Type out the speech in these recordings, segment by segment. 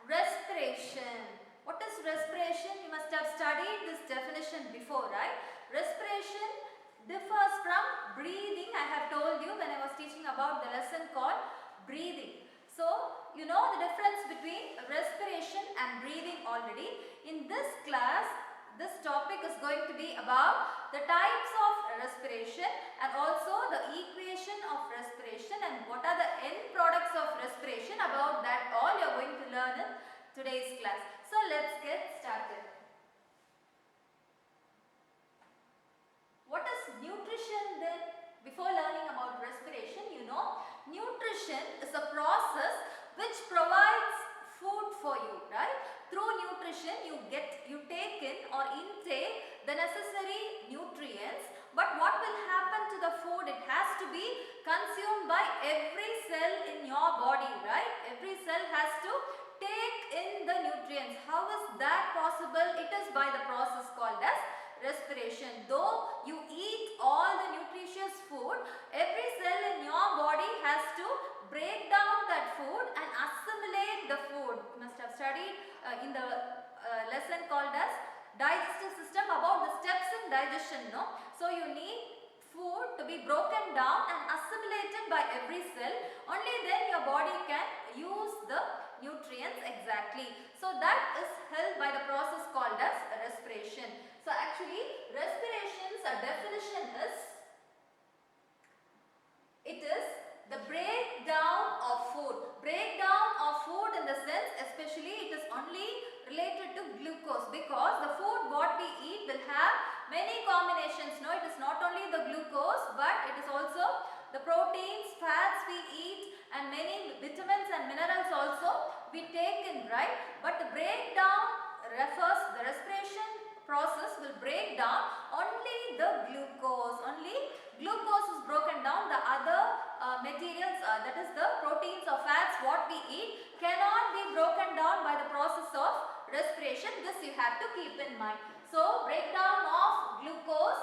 Respiration. What is respiration? You must have studied this definition before, right? Respiration differs from breathing. I have told you when I was teaching about the lesson called breathing. So, you know the difference between respiration and breathing already. In this class, this topic is going to be about the types of respiration and also the equation of respiration and what are the end products of respiration. About that all you are going to learn in today's class. So let's get started. What is nutrition then? Before learning about respiration, you know, nutrition is a process which provides food for you, right? Through nutrition you take in or intake the necessary nutrients, but what will happen to the food? It has to be consumed by every cell in your body, right? Every cell has to take in the nutrients. How is that possible? It is by the process called as respiration. Though you eat all the nutritious food, every cell in your body has to break down that food and assimilate the food. You must have studied in the lesson called as digestive system about the steps in digestion, no? So you need food to be broken down and assimilated by every cell. Only then your body can use the nutrients exactly. So that is held by the process called as respiration. So actually respiration's definition is, it is the breakdown of food. Breakdown of food in the sense, especially it is only related to glucose, because the food what we eat will have many combinations. No, it is not only the glucose, but it is also the proteins, fats we eat, and many vitamins and minerals also we take in, right? But the breakdown refers, the respiration process will break down only the glucose. Only glucose is broken down. The other materials, that is the proteins or fats what we eat, cannot be broken down by the process of respiration. This you have to keep in mind. So breakdown of glucose,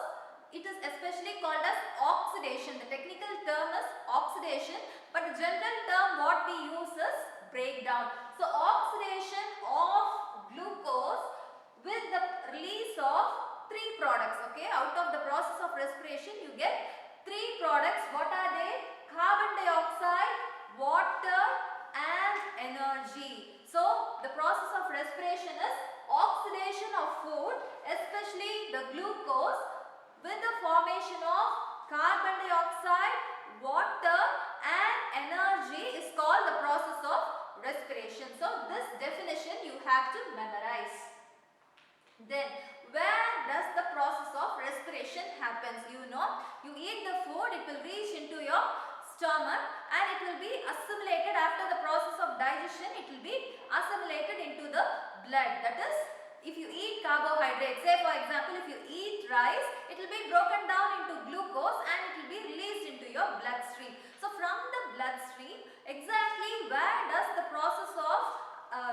it is especially called as oxidation. The technical term is oxidation, but the general term what we use is breakdown. So oxidation of glucose with the release of three products. Okay, out of the process of respiration you get three products. What are they? Carbon dioxide, water and energy. So the process of respiration is oxidation of food, especially the glucose, with the formation of carbon dioxide, water and energy is called the process of respiration. So this definition you have to memorize. Then where does the process of respiration happens? You know, you eat the food, it will reach into your stomach and it will be assimilated. After the process of digestion, it will be assimilated into the blood. That is, if you eat carbohydrates, say for example if you eat rice, it will be broken down into glucose and it will be released into your bloodstream. So from the bloodstream, exactly where does the process of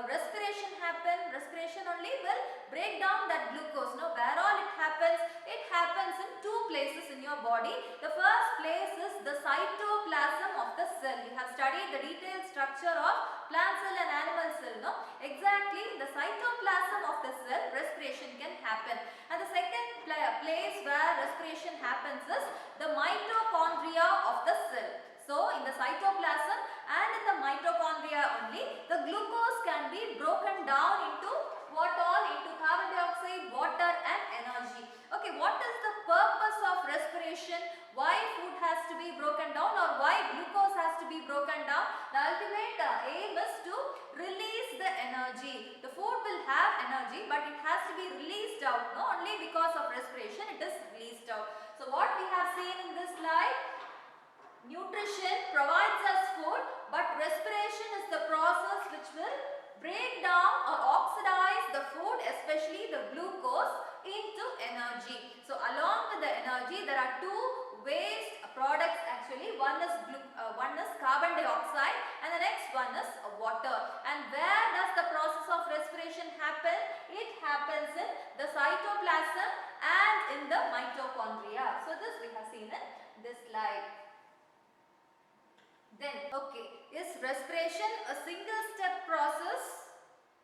respiration happen? Respiration only will break down that glucose. Now where all it happens? It happens in two places in your body. The first place is the cytoplasm of the cell. You have studied the detailed structure of plant cell and animal cell, no? Exactly, the cytoplasm of the cell respiration can happen. And the second place where respiration happens is the mitochondria of the cell. So in the cytoplasm and in the mitochondria only, the glucose can be broken down into what all? Into carbon dioxide, water and energy. Okay, what is the purpose of respiration? Why food has to be broken down or why glucose has to be broken down? The ultimate aim is to release the energy. The food will have energy, but it has to be released out. No, only because of respiration it is released out. So what we have seen in this slide, nutrition provides us food, but respiration is the process which will break down or oxidize the food, especially the glucose, into energy. So along with the energy there are two waste products actually. One is carbon dioxide and the next one is water. And where does the process of respiration happen? It happens in the cytoplasm and in the mitochondria. So this we have seen in this slide. Then, okay, is respiration a single step process?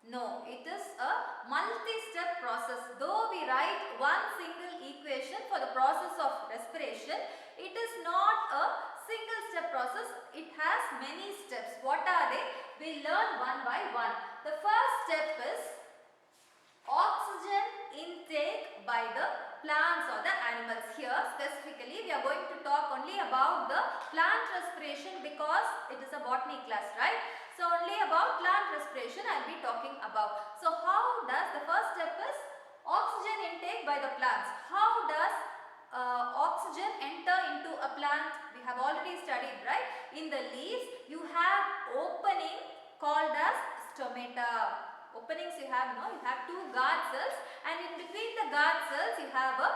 No, it is a multi-step process. Though we write one single equation for the process of respiration, it is not a single step process. It has many steps. What are they? We learn one by one. The first step is oxygen intake by the plants or the animals. Here specifically we are going to talk only about the plant respiration because it is a botany class, right? So only about plant respiration I will be talking about. So how does the first step is oxygen intake by the plants. How does oxygen enter into a plant? We have already studied, right? In the leaves you have opening called as stomata. Openings you have, no, you have two guard cells, and in between the guard cells you have a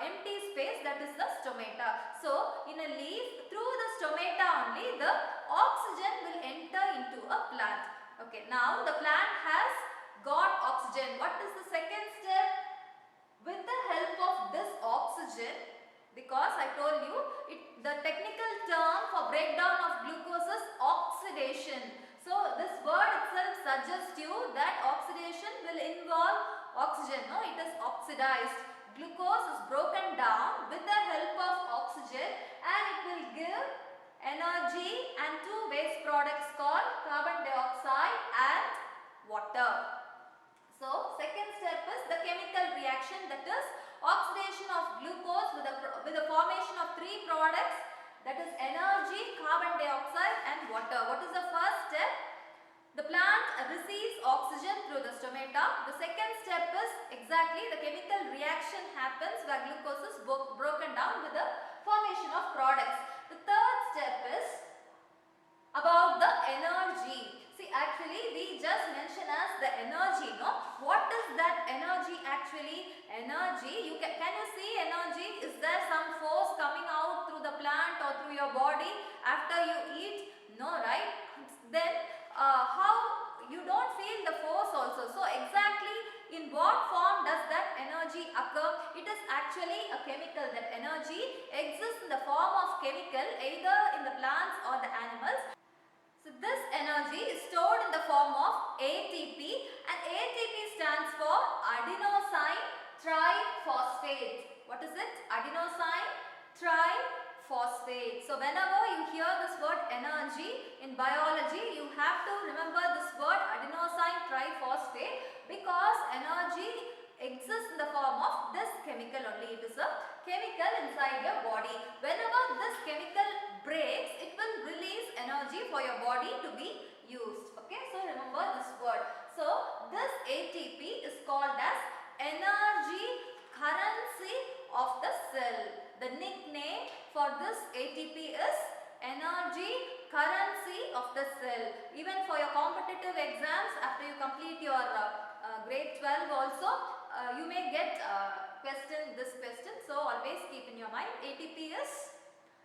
empty space, that is the stomata. So in a leaf, through the stomata only the oxygen will enter into a plant. Okay, now the plant has got oxygen. What is the second step? With the help of this oxygen, because I told you the technical term for breakdown of glucose is oxidation. So this word itself suggests you that oxidation will involve oxygen. No, it is oxidized. Glucose is broken down with the help of oxygen and it will give energy and two waste products called carbon dioxide and water. So second step is the chemical reaction, that is oxidation of glucose with the formation of three products, that is energy, carbon dioxide and water. What is the first step? The plant receives oxygen through the stomata. The second step is exactly the chemical reaction happens where glucose is broken down with the formation of products. The third step is about the energy. See, actually we just mentioned as the energy, no? What is that energy actually? Energy, can you see energy? Is there some force coming out through the plant or through your body after you eat? No, right? Then how you don't feel the force also. So exactly in what form does that energy occur? It is actually a chemical. That energy exists in the form of chemical either in the plants or the animals. So this energy is stored in the form of ATP, and ATP stands for adenosine triphosphate. What is it? Adenosine triphosphate. So whenever you hear this word energy in biology, you have to remember this word adenosine triphosphate because energy exists in the form of this chemical only. It is a chemical inside your body. Whenever this chemical breaks, it will release energy for your body to be used. Okay, so remember this word. So this ATP is called as energy currency of the cell. The nickname for this ATP is energy currency of the cell. Even for your competitive exams, after you complete your grade 12 also, you may get this question. So always keep in your mind, ATP is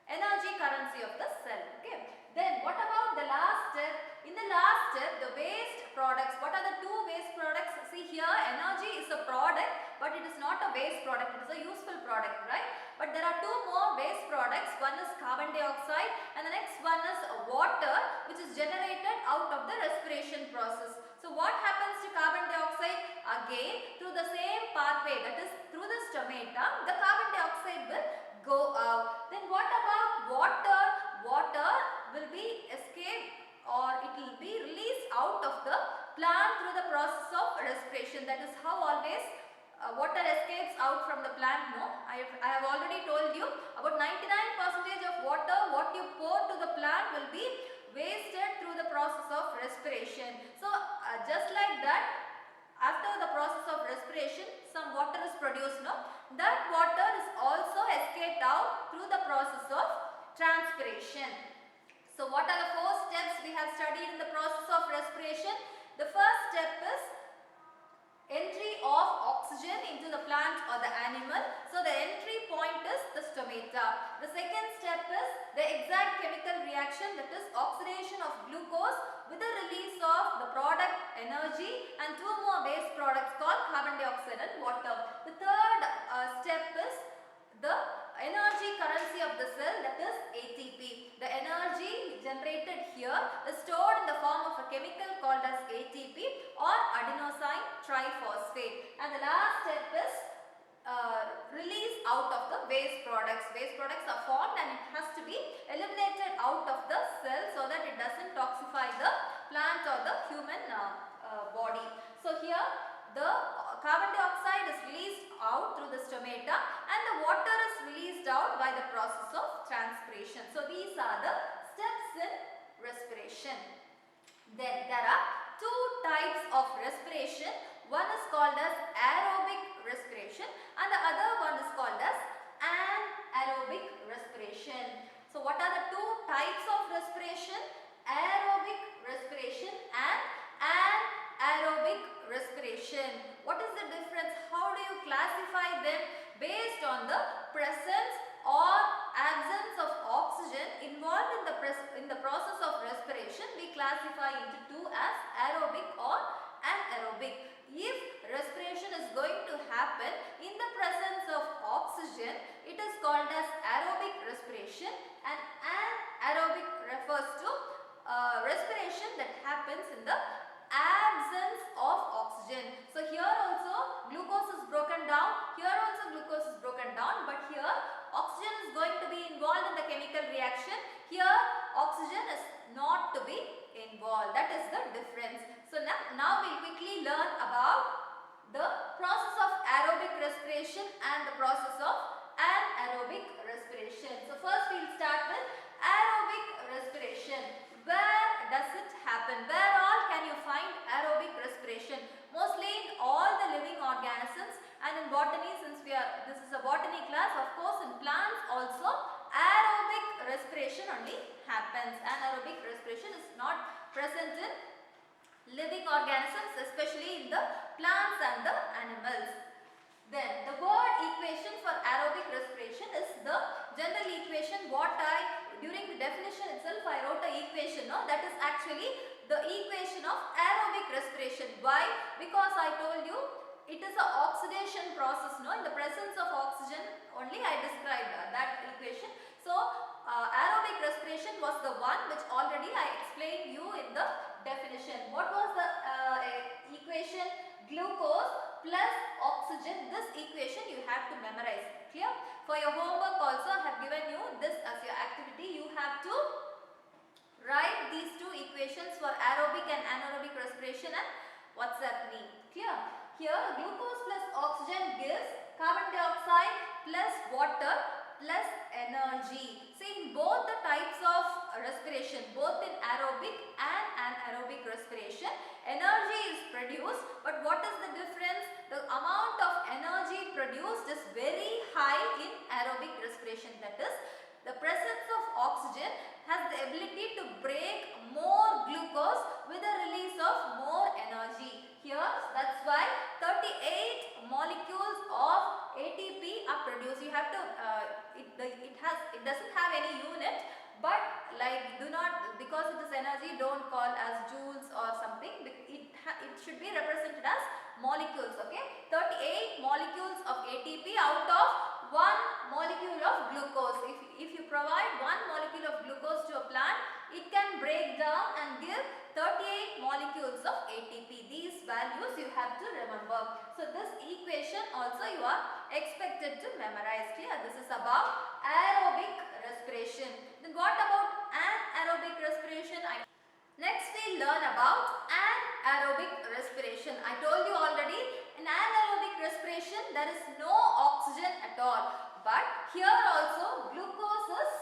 energy currency of the cell. Okay. Then what about the last step? In the last step, the waste products. What are the two waste products? See here, energy is a product, but it is not a waste product. It is a useful product, right? But there are two more waste products. One is carbon dioxide and the next one is water, which is generated out of the respiration process. So what happens to carbon dioxide? Again, through the same pathway, that is through the stomata, the carbon dioxide will go out. Then what about water? Water will be escaped or it will be released out of the plant through the process of respiration. That is how always water escapes out from the plant. No, I have already told you about 99% of water what you pour to the plant will be wasted through the process of respiration. So just like that, after the process of respiration, some water is produced, no? That water is also escaped out through the process of transpiration. So what are the four steps we have studied in the process of respiration? The first step is entry of oxygen into the plant or the animal. So the entry point is the stomata. The second step is the exact chemical reaction, that is oxidation of glucose with the release of the product energy and two more waste products called carbon dioxide and water. The third step is the energy currency of of the cell, that is ATP. The energy generated here is stored in the form of a chemical called as ATP or adenosine triphosphate. And the last step is release out of the waste products. Waste products are formed and it has to be eliminated out of the cell so that it doesn't toxify the plant or the human body. So here the carbon dioxide is released out through the stomata and the water is released out by the process of transpiration. So these are the steps in respiration. Then there are two types of respiration. One is called as aerobic respiration and the other one is called as anaerobic respiration. So what are the two types of respiration? Aerobic respiration and anaerobic respiration. What is the difference? How do you classify them? Based on the presence or absence of oxygen involved in the process of respiration, we classify into two as aerobic or anaerobic. If respiration is going to happen in the presence of oxygen, it is called as aerobic respiration, and anaerobic refers to respiration that happens in the absence of oxygen. So here also glucose is broken down, here also glucose is broken down, but here oxygen is going to be involved in the chemical reaction. Here oxygen is not to be involved. That is the difference. So now we'll quickly learn about the process of aerobic respiration and the process of anaerobic respiration. So first we'll start with aerobic respiration. Where does it happen? Where all can you find aerobic respiration? Mostly in all the living organisms, and in botany, since this is a botany class, of course in plants also aerobic respiration only happens. Anaerobic respiration is not present in living organisms, especially in the plants and the animals. Then the word equation for aerobic respiration is the general equation. During the definition itself I wrote a equation, no? That is actually the equation of aerobic respiration. Why? Because I told you it is an oxidation process, no? In the presence of oxygen only I described that equation. So aerobic respiration was the one which already I explained you in the definition. What was the equation? Glucose plus oxygen. This equation you have to memorize. Clear? For your homework also I have given you this as your activity. You have to write these two equations for aerobic and anaerobic respiration and what's that mean. Clear? Here glucose plus oxygen gives carbon dioxide plus water plus energy. See, in both the types of respiration, both in aerobic and anaerobic respiration, energy is produced, but what is the difference? The amount of energy produced is very high in aerobic respiration. That is, the presence of oxygen has the ability to break more glucose with the release of more energy. Here, that's why 38 molecules of ATP are produced. You have to, it doesn't have any unit, but like because it is energy, don't call as joules or something. It should be represented as molecules. Okay, 38 molecules of ATP out of 1 molecule of glucose. If you provide 1 molecule of glucose to a plant, it can break down and give 38 molecules of ATP. These values you have to remember. So this equation also you are expected to memorize. Clear? This is about aerobic respiration. Then what about anaerobic respiration? Next we learn about anaerobic respiration. I told you already, in anaerobic respiration there is no oxygen at all. But here also glucose is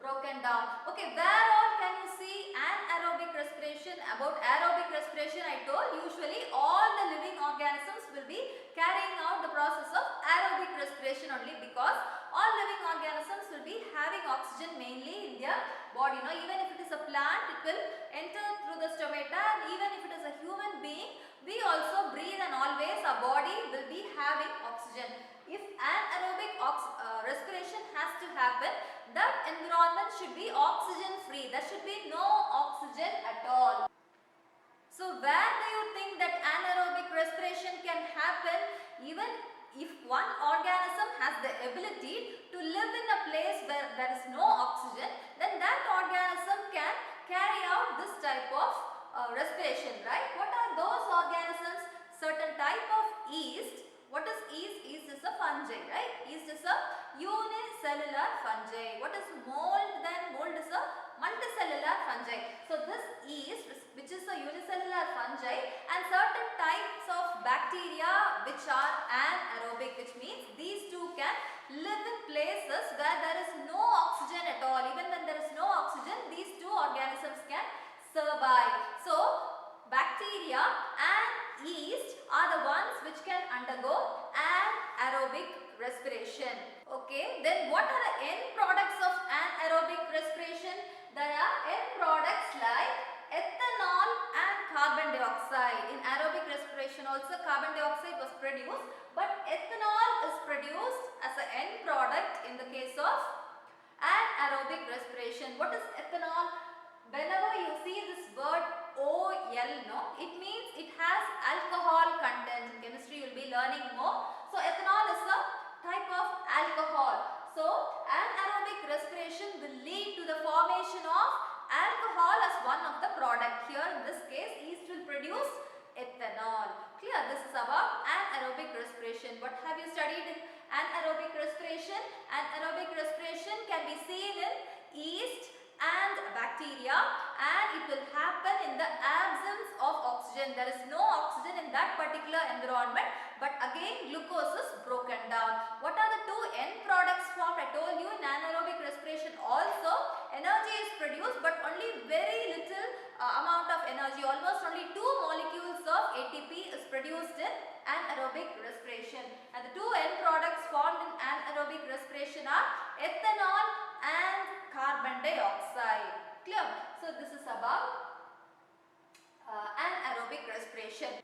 broken down. Okay, where all can you see anaerobic respiration? About aerobic respiration I told usually all the living organisms will be carrying out the process of aerobic respiration only, because all living organisms will be having oxygen mainly in their body. Now, even if it is a plant, it will enter through the stomata, and even if it is a human being, we also breathe and always our body will be having oxygen. If anaerobic respiration has to happen, that environment should be oxygen free. There should be no oxygen at all. So where do you think that anaerobic respiration can happen? Even if one organism has the ability to live in a place where there is no oxygen, then that organism can carry out this type of respiration, right? What are those organisms? Certain type of yeast. What is yeast? Yeast is a fungi, right? Yeast is a unicellular fungi. What is mold then? Mold is a multicellular fungi. So this yeast, which is a unicellular fungi, and certain types of bacteria which are anaerobic, which means these two can live in places where there is no oxygen at all. Even when there is no oxygen, these two organisms can survive. So bacteria and yeast are the ones which can undergo anaerobic respiration. Okay, then what are the end products of anaerobic respiration? There are end products like ethanol and carbon dioxide. In aerobic respiration also carbon dioxide was produced, but ethanol is produced as an end product in the case of anaerobic respiration. What is ethanol? Whenever you see this word OL, no, it means it has alcohol content. In chemistry you will be learning more. So ethanol is a type of alcohol. So anaerobic respiration will lead to the formation of alcohol as one of the product. Here in this case yeast will produce ethanol. Clear? This is about anaerobic respiration. What have you studied in anaerobic respiration? Anaerobic respiration can be seen in yeast and bacteria, and it will happen in the absence of oxygen. There is no oxygen in that particular environment, but again glucose is broken down. What are the two end products formed? I told you in anaerobic respiration also energy is produced, but only very little amount of energy. Almost only 2 molecules of ATP is produced in anaerobic respiration. And the two end products formed in anaerobic respiration are ethanol and carbon dioxide. Clear? So this is about anaerobic respiration.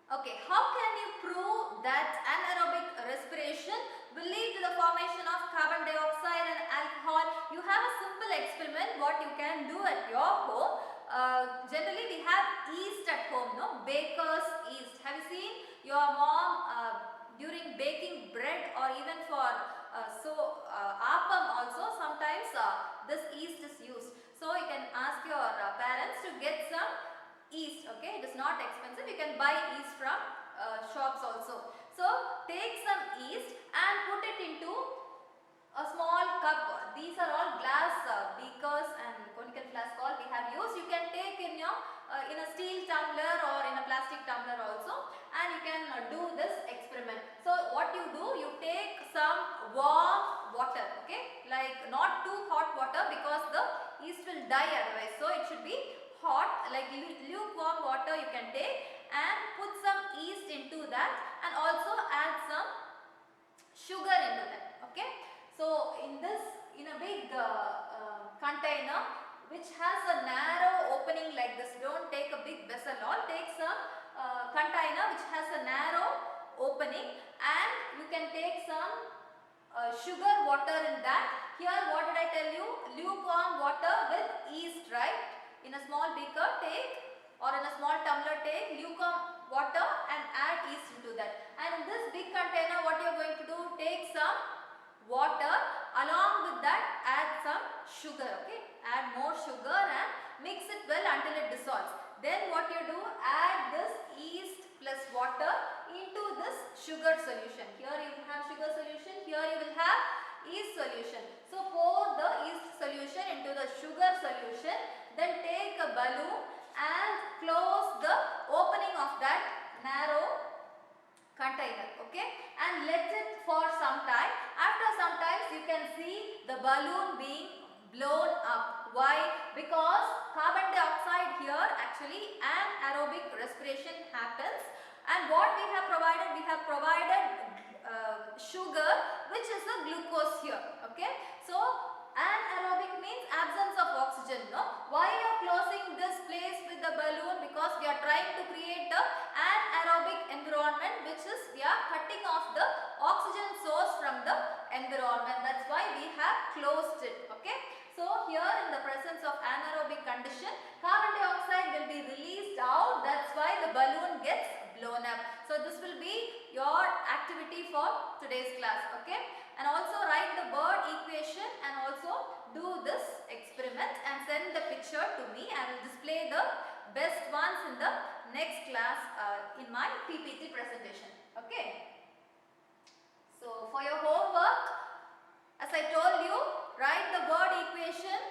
Okay, how can you prove that anaerobic respiration will lead to the formation of carbon dioxide and alcohol? You have a simple experiment what you can do at your home. Generally we have yeast at home, no? Baker's yeast. Have you seen your mom during baking bread, or even for appam also sometimes this yeast is used. So you can ask your parents to get some yeast. Okay, it is not expensive. You can buy yeast from shops also. So take some yeast and put it into a small cup. These are all glass beakers and conical flask all we have used. You can take in your in a steel tumbler or in a plastic tumbler also, and you can do this experiment. So what you do, you take some warm water, okay, like not too hot water because the yeast will die otherwise. So it should be hot, like lukewarm water you can take, and put some yeast into that, and also add some sugar into that. Okay, so in a big container which has a narrow opening like this, don't take a big vessel, all take some container which has a narrow opening, and you can take some sugar water in that. Here what did I tell you? Lukewarm water with yeast, right? In a small beaker take, or in a small tumbler take lukewarm water and add yeast into that. And in this big container what you are going to do, take some water, along with that add some sugar. Okay, add more sugar and mix it well until it dissolves. Then what you do, add this yeast plus water into this sugar solution. Here you will have sugar solution, here you will have yeast solution. So pour the yeast solution into the sugar solution, then take a balloon and close the opening of that narrow container, okay, and let it for some time. After some time you can see the balloon being blown up. Why? Because carbon dioxide here actually anaerobic respiration happens, and what we have provided sugar, which is a glucose here. Okay, so anaerobic means absence of oxygen, no? Why you are closing this place with the balloon? Because we are trying to create the anaerobic environment, which is we are cutting off the oxygen source from the environment. That's why we have closed it. Okay, so here in the presence of anaerobic condition, carbon dioxide will be released out. That's why the balloon gets blown up. So this will be your activity for today's class, okay? And also write the bird equation and also do this experiment and send the picture to me. I will display the best ones in the next class in my PPT presentation, okay? So for your homework, as I told you, write the bird equation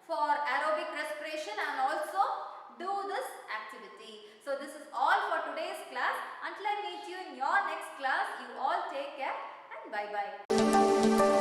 for aerobic respiration and also do this activity. So this is all for today's class. Until I meet you in your next class, you all take care and bye-bye.